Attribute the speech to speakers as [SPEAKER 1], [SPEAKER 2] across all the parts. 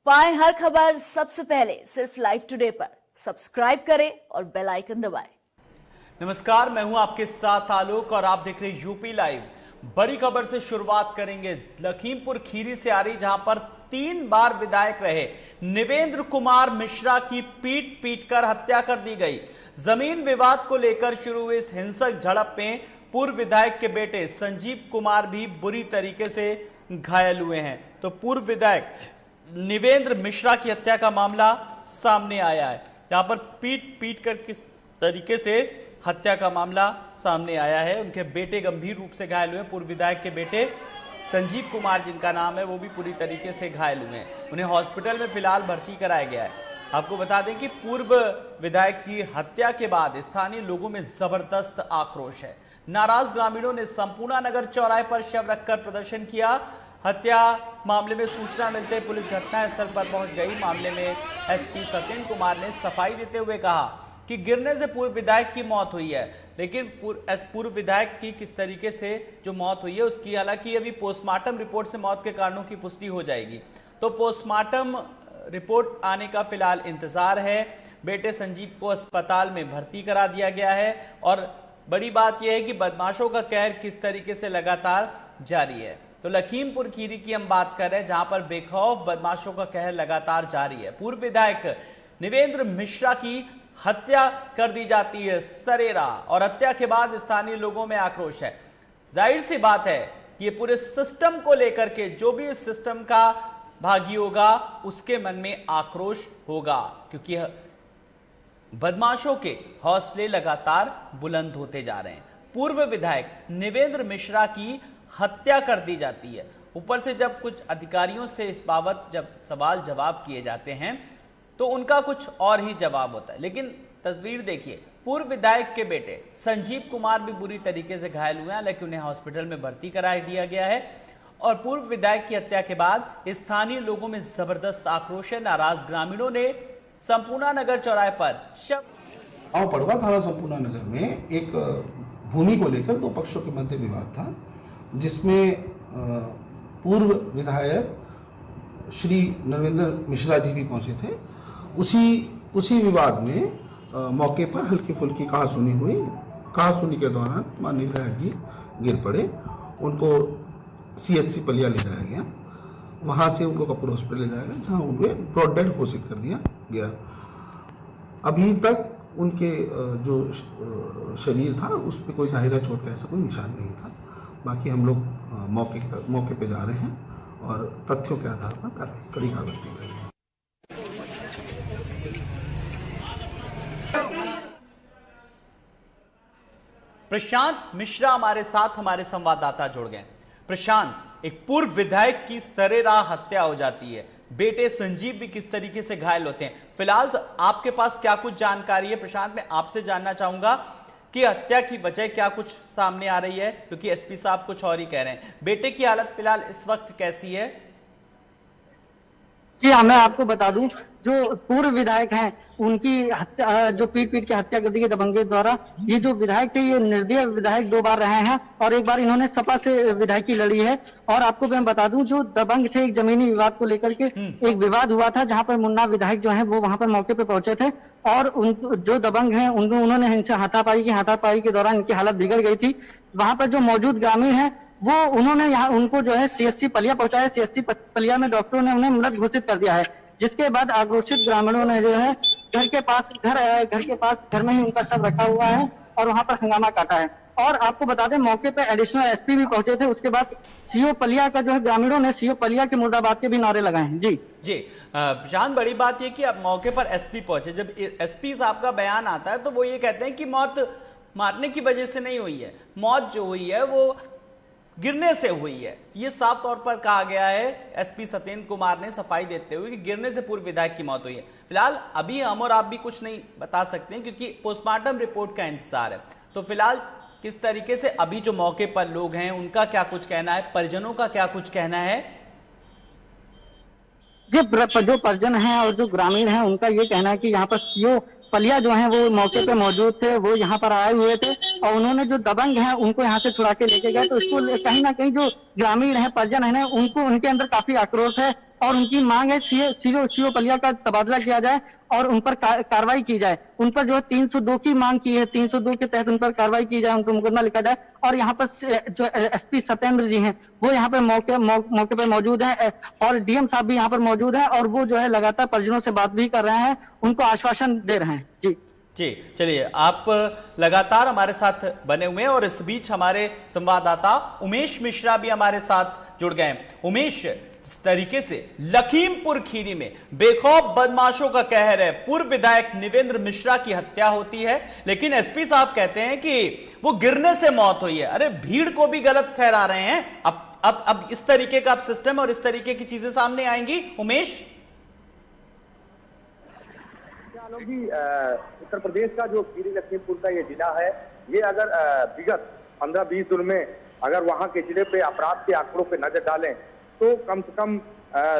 [SPEAKER 1] पाएं हर खबर सबसे पहले सिर्फ लाइव टुडे पर। सब्सक्राइब करें और बेल आइकन दबाएं।
[SPEAKER 2] नमस्कार, मैं हूं आपके साथ आलोक और आप देख रहे हैं यूपी लाइव। बड़ी खबर से शुरुआत करेंगे। लखीमपुर खीरी से आ रही, जहां पर 3 बार विधायक रहे निवेंद्र कुमार मिश्रा की पीट कर हत्या कर दी गई। जमीन विवाद को लेकर शुरू हुई इस हिंसक झड़प में पूर्व विधायक के बेटे संजीव कुमार भी बुरी तरीके से घायल हुए हैं। तो पूर्व विधायक निवेंद्र मिश्रा की हत्या का मामला सामने आया है। यहां पर पीट कर किस तरीके से हत्या का मामला सामने आया है। उनके बेटे गंभीर रूप से घायल हुए। पूर्व विधायक के बेटे संजीव कुमार जिनका नाम है, वो भी पूरी तरीके से घायल हुए हैं। उन्हें हॉस्पिटल में फिलहाल भर्ती कराया गया है। आपको बता दें कि पूर्व विधायक की हत्या के बाद स्थानीय लोगों में जबरदस्त आक्रोश है। नाराज ग्रामीणों ने संपूर्णा नगर चौराहे पर शव रखकर प्रदर्शन किया। हत्या मामले में सूचना मिलते पुलिस घटनास्थल पर पहुंच गई। मामले में एसपी सत्येंद्र कुमार ने सफाई देते हुए कहा कि गिरने से पूर्व विधायक की मौत हुई है, लेकिन पूर्व विधायक की किस तरीके से जो मौत हुई है उसकी हालांकि अभी पोस्टमार्टम रिपोर्ट से मौत के कारणों की पुष्टि हो जाएगी। तो पोस्टमार्टम रिपोर्ट आने का फिलहाल इंतजार है। बेटे संजीव को अस्पताल में भर्ती करा दिया गया है और बड़ी बात यह है कि बदमाशों का कहर किस तरीके से लगातार जारी है। तो लखीमपुर खीरी की हम बात कर रहे हैं, जहां पर बेखौफ बदमाशों का कहर लगातार जारी है। पूर्व विधायक निवेंद्र मिश्रा की हत्या कर दी जाती है सरेरा, और हत्या के बाद स्थानीय लोगों में आक्रोश है। जाहिर सी बात है कि ये पूरे सिस्टम को लेकर के जो भी इस सिस्टम का भागी होगा उसके मन में आक्रोश होगा, क्योंकि बदमाशों के हौसले लगातार बुलंद होते जा रहे हैं। पूर्व विधायक निवेंद्र मिश्रा की हत्या कर दी जाती है। ऊपर से जब कुछ अधिकारियों से इस बाबत जब सवाल जवाब किए जाते हैं तो उनका कुछ और ही जवाब होता है। लेकिन तस्वीर देखिए, पूर्व विधायक के बेटे संजीव कुमार भी बुरी तरीके से घायल हुए हैं, लेकिन उन्हें हॉस्पिटल में भर्ती करा दिया गया है। और पूर्व विधायक की हत्या के बाद स्थानीय लोगों में जबरदस्त आक्रोश है। नाराज ग्रामीणों ने संपूर्णा नगर चौराहे पर
[SPEAKER 3] गांव पड़वा थाना संपूर्णा नगर में एक भूमि को लेकर 2 पक्षों के मध्य विवाद था, जिसमें पूर्व विधायक श्री नरेंद्र मिश्रा जी भी पहुंचे थे। उसी विवाद में मौके पर हल्की फुल्की कहासुनी हुई। कहासुनी के दौरान माननीय विधायक जी गिर पड़े। उनको CHC पलिया ले जाया गया। वहां से उनको कपूर हॉस्पिटल ले जाया गया, जहां उन्हें ब्रॉड डेड घोषित कर दिया गया। अभी तक उनके जो शरीर था उस पर कोई जाहिरा चोट का ऐसा कोई निशान नहीं था। बाकी हम लोग मौके पे जा रहे हैं और तथ्यों के आधार पर कड़ी कार्रवाई की जाएगी।
[SPEAKER 2] प्रशांत मिश्रा हमारे साथ, हमारे संवाददाता जुड़ गए। प्रशांत, एक पूर्व विधायक की सरेराह हत्या हो जाती है, बेटे संजीव भी किस तरीके से घायल होते हैं। फिलहाल आपके पास क्या कुछ जानकारी है? प्रशांत, मैं आपसे जानना चाहूंगा कि हत्या की वजह क्या कुछ सामने आ रही है, क्योंकि एसपी साहब कुछ और ही कह रहे हैं। बेटे की हालत फिलहाल इस वक्त कैसी है?
[SPEAKER 4] जी हाँ, मैं आपको बता दूं, जो पूर्व विधायक हैं उनकी हत्या, जो पीट के हत्या कर दी गई दबंगे द्वारा। ये जो विधायक थे ये निर्दलीय विधायक 2 बार रहे हैं और एक बार इन्होंने सपा से विधायकी लड़ी है। और आपको मैं बता दूं, जो दबंग थे, एक जमीनी विवाद को लेकर के एक विवाद हुआ था, जहां पर मुन्ना विधायक जो है वो वहां पर मौके पे पहुंचे थे और जो दबंग हैं उन्होंने इनसे हाथापाई के दौरान इनकी हालत बिगड़ गई थी। वहां पर जो मौजूद ग्रामीण है वो उन्होंने यहाँ उनको जो है CHC पलिया पहुंचाया। CHC पलिया में डॉक्टरों ने उन्हें मृत घोषित कर दिया है, जिसके बाद आक्रोशित ग्रामीणों ने जो है घर में ही उनका शव रखा हुआ है और वहां पर हंगामा काटा है। और आपको बता दें, मौके पे एडिशनल SP भी पहुंचे थे। उसके बाद CO पलिया का जो है ग्रामीणों ने CO पलिया के मुर्दाबाद के भी नारे लगाए हैं। जी
[SPEAKER 2] प्रशांत, बड़ी बात यह कि अब मौके पर SP पहुंचे। जब SP साहब का बयान आता है तो वो ये कहते हैं कि मौत मारने की वजह से नहीं हुई है, मौत जो हुई है वो गिरने से हुई है। ये साफ तौर पर कहा गया है एसपी सत्येंद्र कुमार ने सफाई देते हुए कि गिरने से पूर्व विधायक की मौत हुई है। फिलहाल अभी हम और आप भी कुछ नहीं बता सकते हैं क्योंकि पोस्टमार्टम रिपोर्ट का इंतजार है। तो फिलहाल किस तरीके से अभी जो मौके पर लोग हैं उनका क्या कुछ कहना है, परिजनों का क्या कुछ कहना है?
[SPEAKER 4] जो परिजन हैं और जो ग्रामीण हैं उनका ये कहना है कि यहाँ पर CO पलिया जो है वो मौके पे मौजूद थे, वो यहाँ पर आए हुए थे और उन्होंने जो दबंग हैं उनको यहाँ से छुड़ा के लेके गए। तो इसको कहीं ना कहीं जो ग्रामीण है, परिजन है, उनको उनके अंदर काफी आक्रोश है और उनकी मांग है सीओ पलिया का तबादला किया जाए और उन पर कार्रवाई की जाए। उन पर जो है 302 की मांग की है, 302 के तहत उन पर कार्रवाई की जाए, उन पर मुकदमा लिखा जाए। और यहाँ पर जो एसपी सत्येंद्र जी हैं वो यहाँ पर मौके पर मौजूद है और डीएम साहब भी यहाँ पर मौजूद है और वो जो है लगातार परिजनों से बात भी कर रहे हैं, उनको आश्वासन दे रहे हैं। जी,
[SPEAKER 2] चलिए, आप लगातार हमारे साथ बने हुए हैं और इस बीच हमारे संवाददाता उमेश मिश्रा भी हमारे साथ जुड़ गए हैं। उमेश, जिस तरीके से लखीमपुर खीरी में बेखौफ बदमाशों का कहर है, पूर्व विधायक निवेंद्र मिश्रा की हत्या होती है, लेकिन एसपी साहब कहते हैं कि वो गिरने से मौत हुई है। अरे भीड़ को भी गलत ठहरा रहे हैं। अब इस तरीके का सिस्टम और इस तरीके की चीजें सामने आएंगी। उमेश,
[SPEAKER 5] उत्तर प्रदेश का जो खीरी लखीमपुर का ये जिला है, ये अगर विगत 15-20 दिन में अगर वहां के जिले पे अपराध के आंकड़ों पे नजर डालें तो कम से कम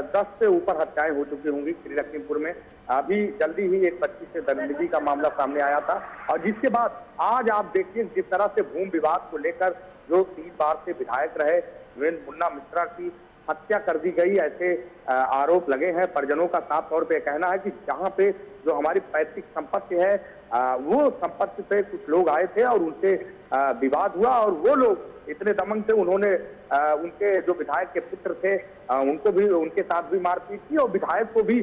[SPEAKER 5] 10 से ऊपर हत्याएं हो चुकी होंगी खीरी लखीमपुर में। अभी जल्दी ही एक 25 से दरिंदगी का मामला सामने आया था और जिसके बाद आज आप देखिए जिस तरह से भूमि विवाद को लेकर जो 3 बार से विधायक रहे वीरेंद्र मुन्ना मिश्रा की हत्या कर दी गई, ऐसे आरोप लगे हैं। परिजनों का साफ तौर पे कहना है कि जहां पे जो हमारी पैतृक संपत्ति है वो संपत्ति पे कुछ लोग आए थे और उनसे विवाद हुआ और वो लोग इतने दमन थे, उन्होंने उनके जो विधायक के पुत्र थे उनको भी, उनके साथ भी मारपीट की और विधायक को भी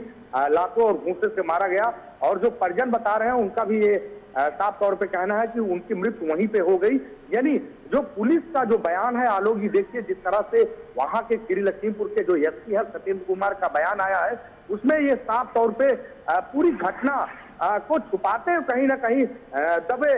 [SPEAKER 5] लातों और घूंसे से मारा गया। और जो परिजन बता रहे हैं उनका भी ये साफ तौर पे कहना है कि उनकी मृत्यु वहीं पे हो गई। यानी जो पुलिस का जो बयान है आलोक जी, देखिए जिस तरह से वहां के खीरी लखीमपुर के जो एसपी है सत्येंद्र कुमार का बयान आया है, उसमें ये साफ तौर पे पूरी घटना को छुपाते कहीं ना कहीं दबे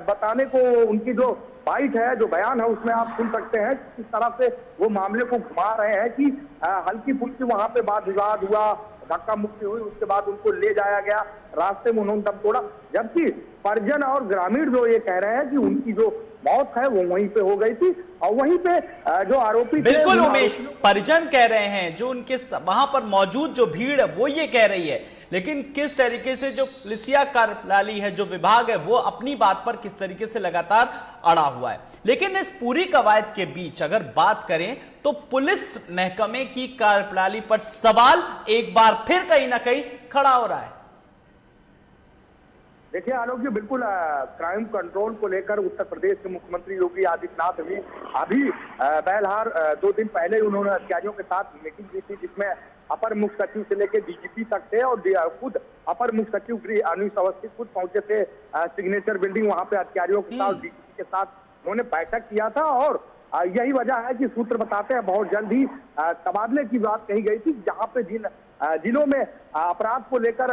[SPEAKER 5] बताने को उनकी जो बाइट है, जो बयान है, उसमें आप सुन सकते हैं किस तरह से वो मामले को घुमा रहे हैं कि हल्की फुल्की वहां पे वाद विवाद हुआ, धक्का मुक्की हुई, उसके बाद उनको ले जाया गया, रास्ते में उन्होंने दम तोड़ा। जबकि परिजन और ग्रामीण जो ये कह रहे हैं कि उनकी जो मौत है वो वहीं पे हो गई थी और वहीं पे जो आरोपी
[SPEAKER 2] बिल्कुल उमेश, परिजन कह रहे हैं, जो उनके वहां पर मौजूद जो भीड़ है वो ये कह रही है, लेकिन किस तरीके से जो पुलिसिया कार्यप्रणाली है, जो विभाग है, वो अपनी बात पर किस तरीके से लगातार अड़ा हुआ है। लेकिन इस पूरी कवायद के बीच अगर बात करें तो पुलिस महकमे की कार्यप्रणाली पर सवाल एक बार फिर कहीं ना कहीं खड़ा हो रहा है।
[SPEAKER 5] देखिए आलोक जी, बिल्कुल क्राइम कंट्रोल को लेकर उत्तर प्रदेश के मुख्यमंत्री योगी आदित्यनाथ भी अभी बहरहाल 2 दिन पहले उन्होंने अधिकारियों के साथ मीटिंग की थी, जिसमें अपर मुख्य सचिव से लेकर डीजीपी तक थे और खुद अपर मुख्य सचिव गृह अनिल अवस्थी खुद पहुंचे थे सिग्नेचर बिल्डिंग, वहां पे अधिकारियों के साथ डीजीपी के साथ उन्होंने बैठक किया था। और यही वजह है कि सूत्र बताते हैं बहुत जल्द ही तबादले की बात कही गई थी, जहां पे जिन जिलों में अपराध को लेकर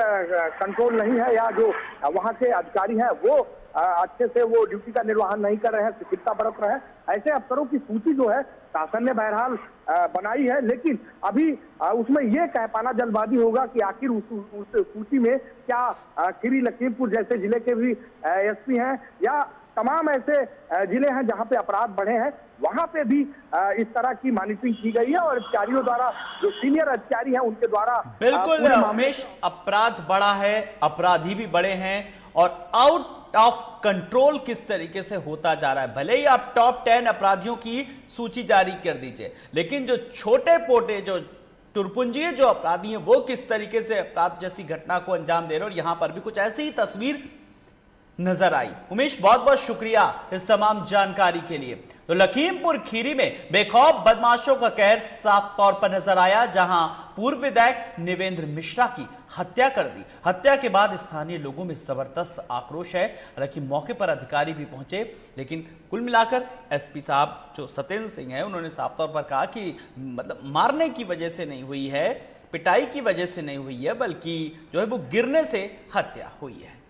[SPEAKER 5] कंट्रोल नहीं है या जो वहां के अधिकारी हैं वो अच्छे से वो ड्यूटी का निर्वहन नहीं कर रहे हैं, शिथिलता बरत रहे हैं, ऐसे अफसरों की सूची जो है शासन ने बहरहाल बनाई है। लेकिन अभी उसमें ये कह पाना जल्दबाजी होगा कि आखिर उस सूची में क्या खीरी लखीमपुर जैसे जिले के भी एसपी हैं या तमाम ऐसे जिले हैं जहां पे अपराध बढ़े हैं, वहां पे भी इस तरह की मॉनिटरिंग की गई है और अधिकारियों द्वारा, जो सीनियर अधिकारी हैं उनके द्वारा।
[SPEAKER 2] बिल्कुल रमेश, अपराध बढ़ा है, अपराधी भी बड़े हैं और आउट ऑफ कंट्रोल किस तरीके से होता जा रहा है। भले ही आप टॉप 10 अपराधियों की सूची जारी कर दीजिए, लेकिन जो छोटे पोटे जो टुरपुंजी जो अपराधी हैं वो किस तरीके से अपराध जैसी घटना को अंजाम दे रहे हैं, और यहां पर भी कुछ ऐसी ही तस्वीर नजर आई। उमेश, बहुत बहुत शुक्रिया इस तमाम जानकारी के लिए। तो लखीमपुर खीरी में बेखौफ बदमाशों का कहर साफ तौर पर नजर आया, जहां पूर्व विधायक निवेंद्र मिश्रा की हत्या कर दी। हत्या के बाद स्थानीय लोगों में जबरदस्त आक्रोश है। हालांकि मौके पर अधिकारी भी पहुंचे, लेकिन कुल मिलाकर एसपी साहब जो सत्येंद्र सिंह है उन्होंने साफ तौर पर कहा कि मतलब मारने की वजह से नहीं हुई है, पिटाई की वजह से नहीं हुई है, बल्कि जो है वो गिरने से हत्या हुई है।